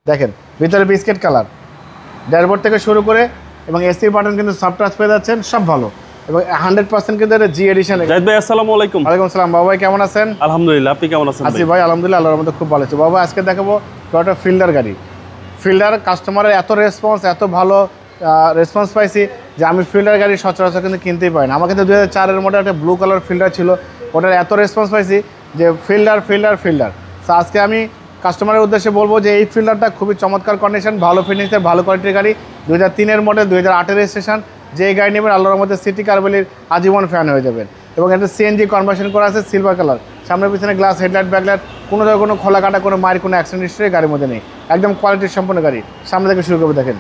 দেখেন ভিতরে biscuit colour, dashboard থেকে শুরু করে এবং এসির বাটন কিন্তু সফট টাচ পেয়ে যাচ্ছেন, সব ভালো এবং 100% কিন্তু এটা জি এডিশন। জাহিদ ভাই আসসালামু আলাইকুম। ওয়ালাইকুম আসসালাম। বাবা ভাই কেমন আছেন? আলহামদুলিল্লাহ, আপনি কেমন আছেন? আছি ভাই আলহামদুলিল্লাহ, আল্লাহর রহমতে খুব ভালো আছি। বাবা আজকে দেখাবো টয়োটা ফিল্ডার গাড়ি। ফিল্ডার কাস্টমারের এত রেসপন্স, এত ভালো রেসপন্স পাইছি যে আমি ফিল্ডার গাড়ি সচরাচর কিন্তু কিনতেই পারি না। আমার কিন্তু 2004-এর মডেল একটা ব্লু কালার ফিল্ডার ছিল, ওটার এত রেসপন্স পাইছি যে ফিল্ডার ফিল্ডার ফিল্ডার। তো আজকে আমি কাস্টমারের উদ্দেশ্যে বলবো যে এই ফিল্ডারটা খুবই চমৎকার কন্ডিশন, ভালো ফিনিশে, ভালো কোয়ালিটির গাড়ি। 2003-এর মডেল, 2008-এর রেজিস্ট্রেশন। যে গাড়ি নেবেন আল্লাহর মধ্যে সিটি কারবেলির আজীবন ফ্যান হয়ে যাবেন। এবং এটা সিএনজি কনভার্সন করা আছে, সিলভার কালার, সামনের পিছনে গ্লাস, হেডলাইট, ব্যাকলাইট, কোনো ধরনের কোনো খোলা কাটা, কোনো মায়ের কোনো অ্যাক্সিডেন্ট হিস্ট্রি গাড়ির মধ্যে নেই। একদম কোয়ালিটির সম্পন্ন গাড়ি। সামনে থেকে শুরু করবো, দেখেন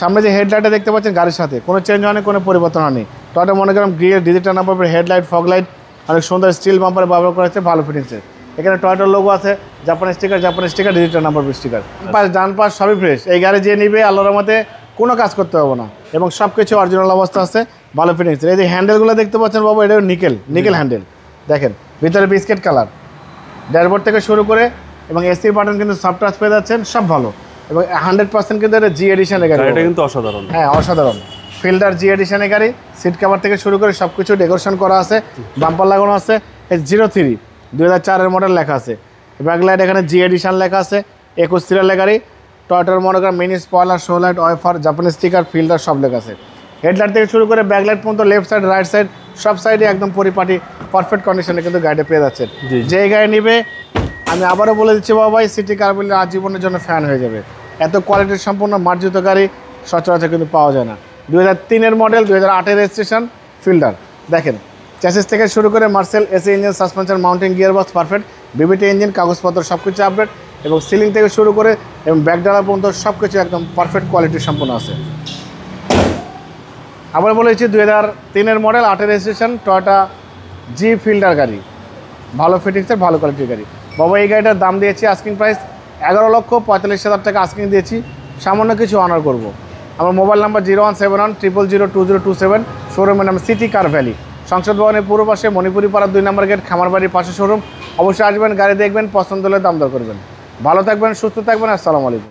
সামনে যে হেডলাইটটা দেখতে পাচ্ছেন গাড়ির সাথে কোনো চেঞ্জ হয়নি, কোনো পরিবর্তন হয়নি। টয়োটা মনে করেন grill, digital number, headlight, fog light, অনেক সুন্দর স্টিল বাম্পারে ব্যবহার করা হচ্ছে, ভালো ফিটিংসের। এখানে টয়োটার লোগো আছে, Japan sticker, digital number sticker. পাশ ডান পাশ সবই ফ্রেশ। এই গাড়ি যে নিবে আল্লাহর মতে কোনো কাজ করতে হবে না এবং সব কিছু অরিজিনাল অবস্থা আছে, ভালো ফিটিংসের। এই যে হ্যান্ডেলগুলো দেখতে পাচ্ছেন বাবু, এটা নিকেল হ্যান্ডেল। দেখেন ভিতরে বিস্কিট কালার, ড্যাশবোর্ড থেকে শুরু করে এবং এসির বাটন কিন্তু সফট টাচ পেয়ে যাচ্ছেন, সব ভালো এবং 100% কিন্তু এটা জি এডিশনের গাড়ি। এটা কিন্তু অসাধারণ। হ্যাঁ অসাধারণ ফিল্ডার জি এডিশনের গাড়ি। সিট কভার থেকে শুরু করে সব কিছু ডেকোরেশন করা আছে, বাম্পার লাগানো আছে। 03 2004-এর মডেল লেখা আছে। ব্যাকলাইট এখানে জি এডিশন লেখা আছে, 21 সিরিয়ালের গাড়ি। টয়োটার মনে করেন mini spoiler, show light, wiper, জাপানি স্টিকার, ফিল্ডার সব লেখা আছে। হেডলাইট থেকে শুরু করে ব্যাকলাইট পর্যন্ত, লেফট সাইড, রাইট সাইড, সব সাইডে একদম পরিপাটি পারফেক্ট কন্ডিশনে কিন্তু গাড়িটা পেয়ে যাচ্ছেন। যে গাড়ি নিবে আমি আবারও বলে দিচ্ছি বাবা ভাই, সিটি কারবেলির আজীবনের জন্য ফ্যান হয়ে যাবে। এত কোয়ালিটির সম্পূর্ণ মার্জিত গাড়ি সচরাচর কিন্তু পাওয়া যায় না। 2003-এর মডেল, 2008-এর রেজিস্ট্রেশন ফিল্ডার। দেখেন চ্যাসিস থেকে শুরু করে Marcel AC engine, suspension, mountain gear box perfect, BBT engine, কাগজপত্র সব কিছু আপডেট এবং সিলিং থেকে শুরু করে এবং ব্যাকডালা পর্যন্ত সব কিছু একদম পারফেক্ট কোয়ালিটির সম্পূর্ণ আছে। আবার বলেছি 2003-এর মডেল, 8-এর রেজিস্ট্রেশন, টয়োটা জি ফিল্ডার গাড়ি, ভালো ফিটিংসের, ভালো কোয়ালিটির গাড়ি। বাবা এই গাড়িটার দাম দিয়েছি আস্কিং প্রাইস 11,45,000 টাকা আস্কিং দিয়েছি, সামান্য কিছু অনার করব। আমার মোবাইল নাম্বার 01710002027, শোরুমের নাম সিটি কার ভ্যালি, সংসদ ভবনের পূর্ব পাশে, মণিপুরি পাড়া 2 নম্বর গেট, খামারবাড়ির পাশে শোরুম। অবশ্যই আসবেন, গাড়ি দেখবেন, পছন্দ হলে দাম দর করবেন। ভালো থাকবেন, সুস্থ থাকবেন, আসসালামু আলাইকুম।